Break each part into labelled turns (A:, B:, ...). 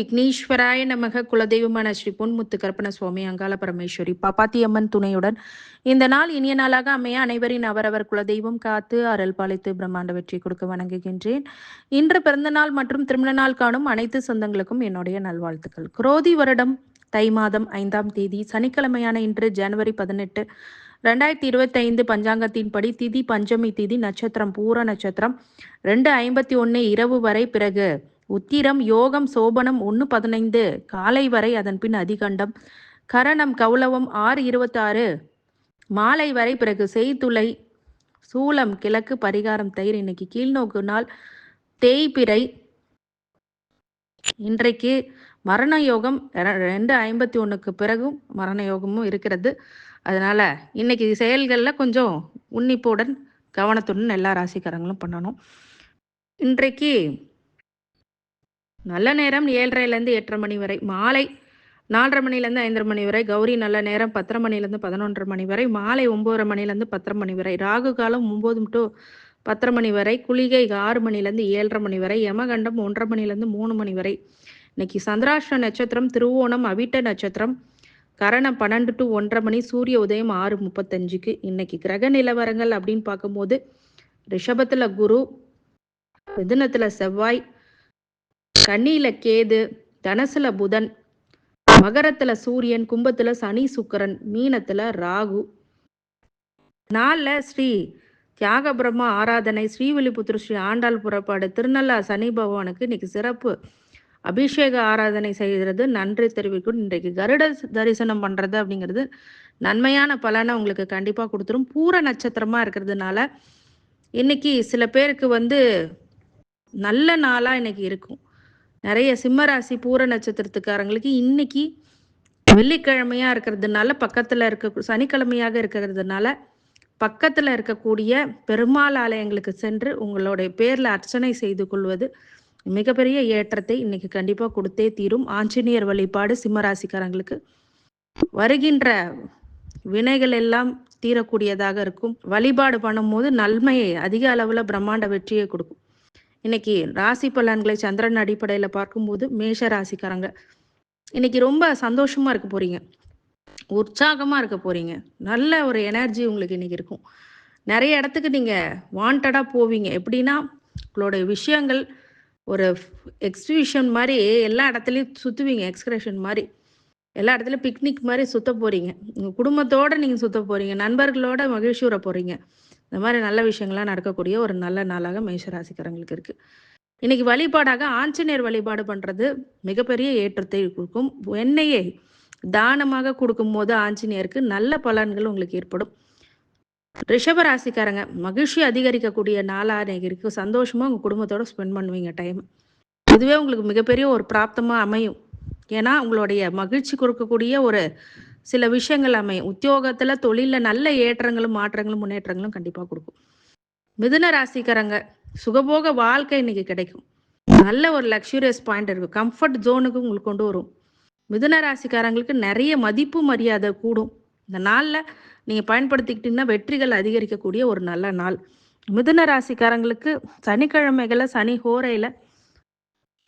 A: விக்னேஸ்வராய நமக. குலதெய்வமான ஸ்ரீ பொன்முத்து கருப்பண சுவாமி, அங்காள பரமேஸ்வரி, பாப்பாத்தியம்மன் துணையுடன் இந்த நாள் இனிய நாளாக அமைய அனைவரின் அவரவர் குலதெய்வம் காத்து அருள் பாலித்து பிரம்மாண்ட வெற்றி கொடுக்க வணங்குகின்றேன். இன்று பிறந்தநாள் மற்றும் திருமண நாள் காணும் அனைத்து சொந்தங்களுக்கும் என்னுடைய நல்வாழ்த்துக்கள். குரோதி வருடம் தை மாதம் 5ஆம் தேதி சனிக்கிழமையான இன்று ஜனவரி 18, 2025 பஞ்சாங்கத்தின்படி திதி பஞ்சமி திதி, நட்சத்திரம் பூர நட்சத்திரம் 2:51 இரவு வரை, பிறகு உத்திரம், யோகம் சோபனம் 1:15 காலை வரை, அதன் பின் அதிகண்டம், கரணம் கௌளவம் 6:26 மாலை வரை, பிறகு செய்துளை, சூலம் கிழக்கு, பரிகாரம் தயிர். இன்னைக்கு கீழ்நோக்கு நாள் தேய்பிறை. இன்றைக்கு மரண யோகம் 2:51 பிறகும் மரண யோகமும் இருக்கிறது. அதனால இன்னைக்கு செயல்களில் கொஞ்சம் உன்னிப்புடன் கவனத்துடன் எல்லா ராசிக்காரங்களும் பண்ணணும். இன்றைக்கு நல்ல நேரம் 7:30 8:30 மணி வரை, மாலை 4:30 மணிலேருந்து 5:30 மணி வரை, கௌரி நல்ல நேரம் 10:30 மணிலேருந்து 11:30 மணி வரை, மாலை 9:30 மணிலேருந்து 10:30 மணி வரை, ராகு காலம் 9 to 10:30 மணி வரை, குளிகை 6 மணிலேருந்து 7:30 மணி வரை, யமகண்டம் 1:30 மணிலேருந்து 3 மணி வரை. இன்னைக்கு சந்திராஷ்ட நட்சத்திரம் திருவோணம், அவிட்ட நட்சத்திரம், கரணம் 12 to 1:30 மணி, சூரிய உதயம் 6:35. இன்னைக்கு கிரக நிலவரங்கள் அப்படின்னு பார்க்கும்போது ரிஷபத்தில் குரு, மிதுனத்தில் செவ்வாய், கன்னியில கேது, தனசுல புதன், மகரத்துல சூரியன், கும்பத்துல சனி சுக்கரன், மீனத்துல ராகு. நாள்ல ஸ்ரீ தியாக பிரம்மா ஆராதனை, ஸ்ரீவில்லிபுத்தூர் ஸ்ரீ ஆண்டாள் புறப்பாடு, திருநள்ளா சனி பகவானுக்கு இன்னைக்கு சிறப்பு அபிஷேக ஆராதனை செய்கிறது நன்றி தெரிவிக்கும். இன்றைக்கு கருட தரிசனம் பண்றது அப்படிங்கிறது நன்மையான பலனை உங்களுக்கு கண்டிப்பா கொடுத்துரும். பூர நட்சத்திரமா இருக்கிறதுனால இன்னைக்கு சில பேருக்கு நல்ல நாளா இன்னைக்கு இருக்கும். நிறைய சிம்மராசி பூர நட்சத்திரத்துக்காரங்களுக்கு இன்னைக்கு வெள்ளிக்கிழமையா இருக்கிறதுனால, பக்கத்துல இருக்க சனிக்கிழமையாக இருக்கிறதுனால பக்கத்துல இருக்கக்கூடிய பெருமாள் ஆலயங்களுக்கு சென்று உங்களுடைய பேர்ல அர்ச்சனை செய்து கொள்வது மிகப்பெரிய ஏற்றத்தை இன்னைக்கு கண்டிப்பா கொடுத்தே தீரும். ஆஞ்சநேயர் வழிபாடு சிம்மராசிக்காரங்களுக்கு வருகின்ற வினைகள் எல்லாம் தீரக்கூடியதாக இருக்கும். வழிபாடு பண்ணும்போது நன்மையை அதிக அளவுல பிரம்மாண்ட வெற்றியை கொடுக்கும். இன்னைக்கு ராசி பலன்களை சந்திரன் அடிப்படையில் பார்க்கும்போது மேஷ ராசிக்காரங்க இன்னைக்கு ரொம்ப சந்தோஷமா இருக்க போறீங்க, உற்சாகமா இருக்க போறீங்க. நல்ல ஒரு எனர்ஜி உங்களுக்கு இன்னைக்கு இருக்கும். நிறைய இடத்துக்கு நீங்க வாண்டடா போவீங்க. எப்படின்னா உங்களுடைய விஷயங்கள் ஒரு எக்ஸிபிஷன் மாதிரி எல்லா இடத்துலையும் சுற்றுவீங்க. எக்ஸ்கிரஷன் மாதிரி எல்லா இடத்துலையும் பிக்னிக் மாதிரி சுத்த போறீங்க. உங்கள் குடும்பத்தோடு நீங்கள் சுத்த போறீங்க, நண்பர்களோட மகிழ்ச்சியுற போறீங்க. இந்த மாதிரி நல்ல விஷயங்கள்லாம் நடக்கக்கூடிய ஒரு நல்ல நாளாக மேஷராசிக்காரங்களுக்கு இருக்குது. இன்னைக்கு வழிபாடாக ஆஞ்சநேயர் வழிபாடு பண்ணுறது மிகப்பெரிய ஏற்றத்தை கொடுக்கும். எண்ணெயை தானமாக கொடுக்கும் போது ஆஞ்சநேயருக்கு நல்ல பலன்கள் உங்களுக்கு ஏற்படும். ரிஷபராசிக்காரங்க மகிழ்ச்சி அதிகரிக்கக்கூடிய நாளாக இன்னைக்கு இருக்குது. சந்தோஷமாக உங்கள் குடும்பத்தோட ஸ்பெண்ட் பண்ணுவீங்க டைம். இதுவே உங்களுக்கு மிகப்பெரிய ஒரு பிராப்தமாக அமையும். ஏன்னா உங்களுடைய மகிழ்ச்சி கொடுக்கக்கூடிய ஒரு சில விஷயங்கள் அமையும். உத்தியோகத்தில் தொழிலில் நல்ல ஏற்றங்களும் மாற்றங்களும் முன்னேற்றங்களும் கண்டிப்பாக கொடுக்கும். மிதுன ராசிக்காரங்க சுகபோக வாழ்க்கை இன்னைக்கு கிடைக்கும். நல்ல ஒரு லக்ஸூரியஸ் பாயிண்ட் இருக்கும். கம்ஃபர்ட் ஜோனுக்கு உங்களுக்கு கொண்டு வரும். மிதுன ராசிக்காரங்களுக்கு நிறைய மதிப்பு மரியாதை கூடும். இந்த நாளில் நீங்கள் பயன்படுத்திக்கிட்டீங்கன்னா வெற்றிகள் அதிகரிக்கக்கூடிய ஒரு நல்ல நாள். மிதுன ராசிக்காரங்களுக்கு சனிக்கிழமைகளை சனி ஹோரையில்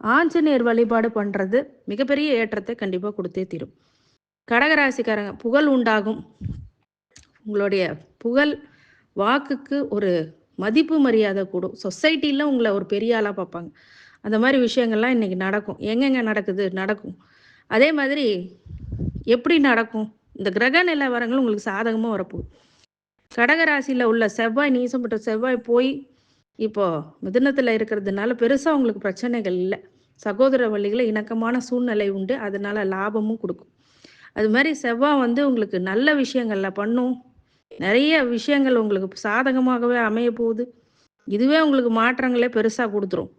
A: ஆஞ்சநேயர் வழிபாடு பண்ணுறது மிகப்பெரிய ஏற்றத்தை கண்டிப்பாக கொடுத்தே தீரும். கடகராசிக்காரங்க புகழ் உண்டாகும். உங்களுடைய புகழ் வாக்குக்கு ஒரு மதிப்பு மரியாதை கூடும். சொசைட்டியில் உங்களை ஒரு பெரிய ஆளாக பார்ப்பாங்க. அந்த மாதிரி விஷயங்கள்லாம் இன்னைக்கு நடக்கும். எங்கெங்க நடக்கும். அதே மாதிரி எப்படி நடக்கும், இந்த கிரக நிலவரங்கள் உங்களுக்கு சாதகமாக வரப்போகுது. கடகராசியில் உள்ள செவ்வாய், நீசப்பட்ட செவ்வாய் போய் இப்போ மிதுனத்தில் இருக்கிறதுனால பெருசாக உங்களுக்கு பிரச்சனைகள் இல்லை. சகோதர வழிகளை இணக்கமான சூழ்நிலை உண்டு. அதனால லாபமும் கொடுக்கும். அது மாதிரி செவ்வாய் உங்களுக்கு நல்ல விஷயங்கள்ல பண்ணும். நிறைய விஷயங்கள் உங்களுக்கு சாதகமாகவே அமைய போகுது. இதுவே உங்களுக்கு மாற்றங்களே பெருசாக கொடுத்துரும்.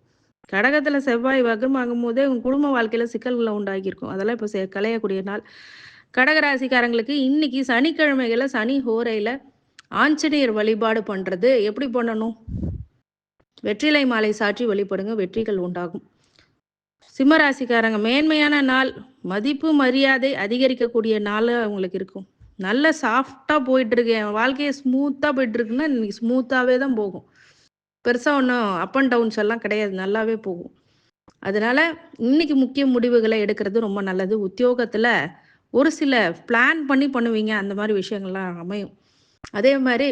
A: கடகத்தில் செவ்வாய் வகமாகும் போதே உங்கள் குடும்ப வாழ்க்கையில் சிக்கல்களை உண்டாகியிருக்கும். அதெல்லாம் இப்போ களையக்கூடிய நாள். கடகராசிக்காரங்களுக்கு இன்னைக்கு சனிக்கிழமைகளை சனி ஹோரையில் ஆஞ்சநேயர் வழிபாடு பண்ணுறது எப்படி பண்ணணும்? வெற்றிலை மாலை சாற்றி வழிபடுங்க, வெற்றிகள் உண்டாகும். சிம்மராசிக்காரங்க மேன்மையான நாள், மதிப்பு மரியாதை அதிகரிக்கக்கூடிய நாள் அவங்களுக்கு இருக்கும். நல்ல சாஃப்டாக போயிட்டுருக்கு, என் வாழ்க்கையை ஸ்மூத்தாக போயிட்டுருக்குன்னா இன்னைக்கு ஸ்மூத்தாகவே தான் போகும். பெருசாக ஒன்றும் அப் அண்ட் டவுன்ஸ் எல்லாம் கிடையாது, நல்லாவே போகும். அதனால இன்னைக்கு முக்கிய முடிவுகளை எடுக்கிறது ரொம்ப நல்லது. உத்தியோகத்துல ஒரு சில பிளான் பண்ணி பண்ணுவீங்க. அந்த மாதிரி விஷயங்கள்லாம் அமையும். அதே மாதிரி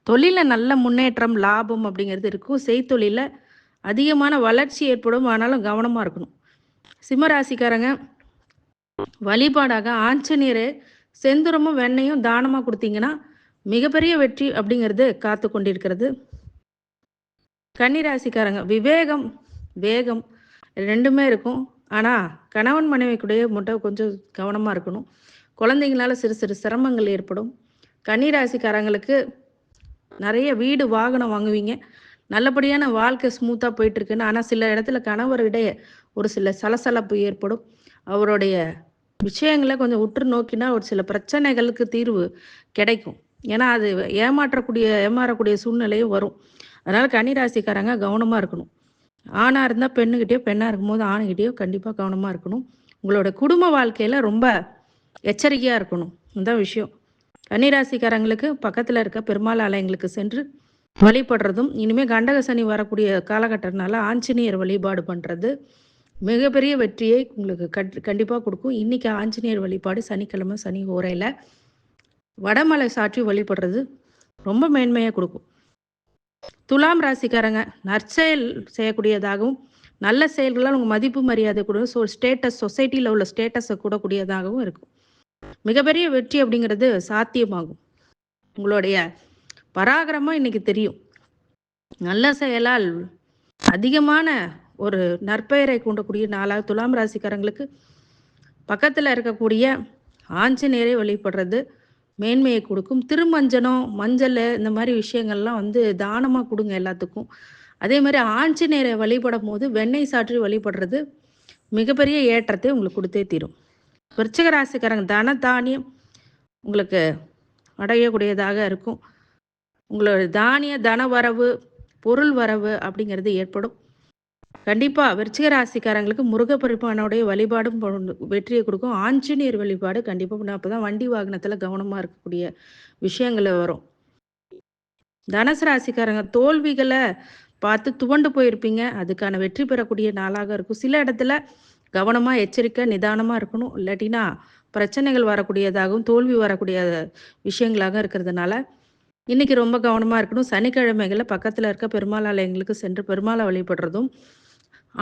A: தொழில்ல நல்ல முன்னேற்றம், லாபம் அப்படிங்கிறது இருக்கும். செய்தொழில்ல அதிகமான வளர்ச்சி ஏற்படும். ஆனாலும் கவனமா இருக்கணும். சிம்ம ராசிக்காரங்க வழிபாடாக ஆஞ்சநேயர் செந்தூரமும் வெண்ணையும் தானமா கொடுத்தீங்கன்னா மிகப்பெரிய வெற்றி அப்படிங்கிறது காத்து கொண்டிருக்கிறது. கன்னிராசிக்காரங்க விவேகம், வேகம் 2மே இருக்கும். ஆனால் கணவன் மனைவிக்குடைய மட்டும் கொஞ்சம் கவனமாக இருக்கணும். குழந்தைங்களால சிறு சிறு சிரமங்கள் ஏற்படும். கன்னிராசிக்காரங்களுக்கு நிறைய வீடு வாகனம் வாங்குவீங்க. நல்லபடியான வாழ்க்கை ஸ்மூத்தாக போயிட்டுருக்குன்னு. ஆனால் சில இடத்துல கணவரிடையே ஒரு சில சலசலப்பு ஏற்படும். அவருடைய விஷயங்களை கொஞ்சம் உற்று நோக்கினா ஒரு சில பிரச்சனைகளுக்கு தீர்வு கிடைக்கும். ஏன்னா அது ஏமாறக்கூடிய சூழ்நிலையும் வரும். அதனால் கன்னிராசிக்காரங்க கவனமாக இருக்கணும். ஆணாக இருந்தால் பெண்ணுக்கிட்டேயோ, பெண்ணாக இருக்கும்போது ஆணுக்கிட்டேயோ கண்டிப்பாக கவனமாக இருக்கணும். உங்களோட குடும்ப வாழ்க்கையில் ரொம்ப எச்சரிக்கையாக இருக்கணும். இதுதான் விஷயம். கன்னிராசிக்காரங்களுக்கு பக்கத்தில் இருக்க பெருமாள் ஆலயங்களுக்கு சென்று வழிபடுறதும், இனிமேல் கண்டக சனி வரக்கூடிய காலகட்டத்தினால ஆஞ்சநேயர் வழிபாடு பண்ணுறது மிகப்பெரிய வெற்றியை உங்களுக்கு கண்டிப்பாக கொடுக்கும். இன்றைக்கி ஆஞ்சநேயர் வழிபாடு சனிக்கிழமை சனி ஓரையில் வடமலை சாற்றி வழிபடுறது ரொம்ப மேன்மையாக கொடுக்கும். துலாம் ராசிக்காரங்க நற்செயல் செய்யக்கூடியதாகவும் நல்ல செயல்களால் உங்கள் மதிப்பு மரியாதை கூட ஸ்டேட்டஸ் சொசைட்டியில் உள்ள ஸ்டேட்டஸை கூடக்கூடியதாகவும் இருக்கும். மிகப்பெரிய வெற்றி அப்படிங்கிறது சாத்தியமாகும். உங்களுடைய பராக்கிரமம் இன்னைக்கு தெரியும். நல்ல செயலால் அதிகமான ஒரு நற்பெயரை கொண்டக்கூடிய நாளாக துலாம் ராசிக்காரங்களுக்கு பக்கத்தில் இருக்கக்கூடிய ஆஞ்சநேயரை வழிபடுறது மேன்மையை கொடுக்கும். திருமஞ்சனம், மஞ்சள் இந்த மாதிரி விஷயங்கள்லாம் தானமாக கொடுங்க எல்லாத்துக்கும். அதே மாதிரி ஆஞ்சநேயரை வழிபடும் போது வெண்ணெய் சாற்றி வழிபடுறது மிகப்பெரிய ஏற்றத்தை உங்களுக்கு கொடுத்தே தீரும். விருச்சிக ராசிக்காரங்க தன தானியம் உங்களுக்கு அடையக்கூடியதாக இருக்கும். உங்களோட தன வரவு, பொருள் வரவு அப்படிங்கிறது ஏற்படும். கண்டிப்பாக விருச்சிக ராசிக்காரங்களுக்கு முருகப்பெருமானுடைய வழிபாடும் வெற்றியை கொடுக்கும். ஆஞ்சநேயர் வழிபாடு கண்டிப்பாக அப்போ தான் வண்டி வாகனத்தில் கவனமாக இருக்கக்கூடிய விஷயங்கள் வரும். தனுசு ராசிக்காரங்க தோல்விகளை பார்த்து துவண்டு போயிருப்பீங்க. அதுக்கான வெற்றி பெறக்கூடிய நாளாக இருக்கும். சில இடத்துல கவனமாக எச்சரிக்கை நிதானமாக இருக்கணும். இல்லாட்டினா பிரச்சனைகள் வரக்கூடியதாகவும் தோல்வி வரக்கூடிய விஷயங்களாக இருக்கிறதுனால இன்றைக்கி ரொம்ப கவனமாக இருக்கணும். சனிக்கிழமைகளில் பக்கத்தில் இருக்க பெருமாள் ஆலயங்களுக்கு சென்று பெருமாளை வழிபடுறதும்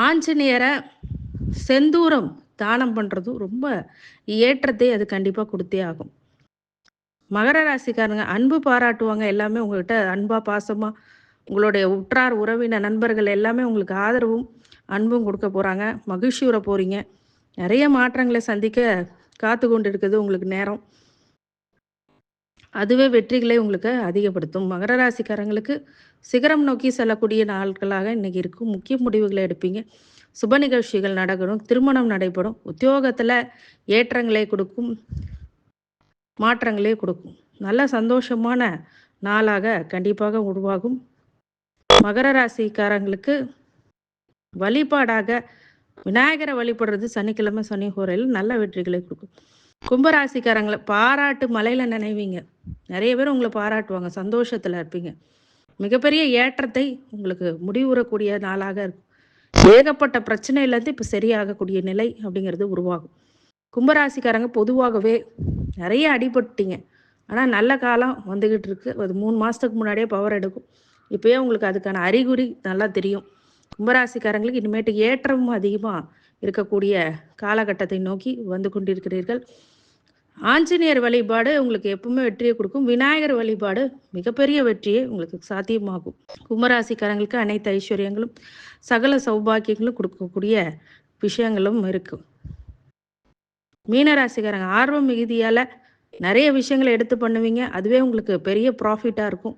A: ஆஞ்சநேயரை செந்தூரம் தானம் பண்ணுறதும் ரொம்ப ஏற்றத்தை அது கண்டிப்பாக கொடுத்தே ஆகும். மகர ராசிக்காரங்க அன்பு பாராட்டுவாங்க. எல்லாமே உங்கள்கிட்ட அன்பாக பாசமாக உங்களுடைய உற்றார் உறவினர் நண்பர்கள் எல்லாமே உங்களுக்கு ஆதரவும் அன்பும் கொடுக்க போகிறாங்க. மகிழ்ச்சியுற போகிறீங்க. நிறைய மாற்றங்களை சந்திக்க காத்து கொண்டு இருக்குது உங்களுக்கு நேரம். அதுவே வெற்றிகளை உங்களுக்கு அதிகப்படுத்தும். மகர ராசிக்காரங்களுக்கு சிகரம் நோக்கி செல்லக்கூடிய நாட்களாக இன்னைக்கு இருக்கும். முக்கிய முடிவுகளை எடுப்பீங்க. சுப நிகழ்ச்சிகள் நடக்கணும். திருமணம் நடைபெறும். உத்தியோகத்தில் ஏற்றங்களை கொடுக்கும், மாற்றங்களே கொடுக்கும். நல்ல சந்தோஷமான நாளாக கண்டிப்பாக உருவாகும். மகர ராசிக்காரங்களுக்கு வழிபாடாக விநாயகரை வழிபடுறது சனிக்கிழமை சனி ஹோரையில் நல்ல வெற்றிகளை கொடுக்கும். கும்பராசிக்காரங்களை பாராட்டு மலையில் நினைவீங்க. நிறைய பேர் உங்களை பாராட்டுவாங்க. சந்தோஷத்தில் இருப்பீங்க. மிகப்பெரிய ஏற்றத்தை உங்களுக்கு முடிவுறக்கூடிய நாளாக இருக்கும். ஏகப்பட்ட பிரச்சனையிலேருந்து இப்போ சரியாகக்கூடிய நிலை அப்படிங்கிறது உருவாகும். கும்பராசிக்காரங்க பொதுவாகவே நிறைய அடிபட்டுட்டீங்க. ஆனால் நல்ல காலம் வந்துக்கிட்டு இருக்கு. அது 3 மாதத்துக்கு முன்னாடியே பவர் எடுக்கும். இப்போயே உங்களுக்கு அதுக்கான அறிகுறி நல்லா தெரியும். கும்பராசிக்காரங்களுக்கு இனிமேட்டு ஏற்றமும் அதிகமாக இருக்கக்கூடிய காலகட்டத்தை நோக்கி வந்து கொண்டிருக்கிறீர்கள். ஆஞ்சநேயர் வழிபாடு உங்களுக்கு எப்பவுமே வெற்றியை கொடுக்கும். விநாயகர் வழிபாடு மிகப்பெரிய வெற்றியை உங்களுக்கு சாத்தியமாகும். கும்பராசிக்காரங்களுக்கு அனைத்து ஐஸ்வர்யங்களும் சகல சௌபாக்கியங்களும் கொடுக்கக்கூடிய விஷயங்களும் இருக்கும். மீனராசிக்காரங்க ஆர்வம் மிகுதியால் நிறைய விஷயங்களை எடுத்து பண்ணுவீங்க. அதுவே உங்களுக்கு பெரிய ப்ராஃபிட்டாக இருக்கும்.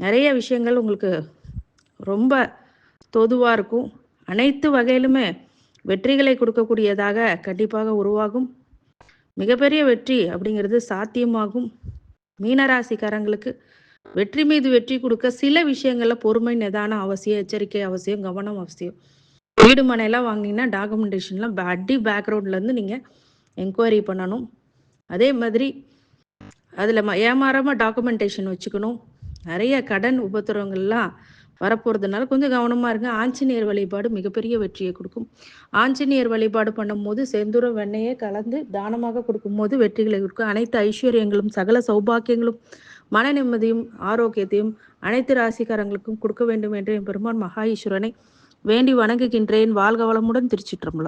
A: நிறைய விஷயங்கள் உங்களுக்கு ரொம்ப தோதுவாக இருக்கும். அனைத்து வகையிலுமே வெற்றிகளை கொடுக்கக்கூடியதாக கண்டிப்பாக உருவாகும். மிகப்பெரிய வெற்றி அப்படிங்கிறது சாத்தியமாகும். மீனராசிக்காரங்களுக்கு வெற்றி மீது வெற்றி கொடுக்க சில விஷயங்களில் பொறுமை நிதானம் அவசியம், எச்சரிக்கை அவசியம், கவனம் அவசியம். வீடு மனையெல்லாம் வாங்கினீங்கன்னா டாக்குமெண்டேஷன்லாம் பேக்ரவுண்ட்லேருந்து நீங்கள் என்கொயரி பண்ணணும். அதே மாதிரி அதில் ஏமாறாமல் டாக்குமெண்டேஷன் வச்சுக்கணும். நிறைய கடன் உபத்திரவங்கள்லாம் வரப்போறதுனால கொஞ்சம் கவனமா இருங்க. ஆஞ்சநேயர் வழிபாடு மிகப்பெரிய வெற்றியை குடுக்கும். ஆஞ்சநேயர் வழிபாடு பண்ணும்போது செந்தூரம் வெண்ணெயே கலந்து தானமாக கொடுக்கும்போது வெற்றிகளை குடுக்கும். அனைத்து ஐஸ்வர்யங்களும், சகல சௌபாக்கியங்களும், மன நிம்மதியும், ஆரோக்கியத்தையும் அனைத்து ராசிக்காரங்களுக்கும் கொடுக்க வேண்டும் என்று எம்பெருமான் மகா ஈஸ்வரனை வேண்டி வணங்குகின்றேன். வாழ்க வளமுடன். திருச்சிற்றம்பலம்.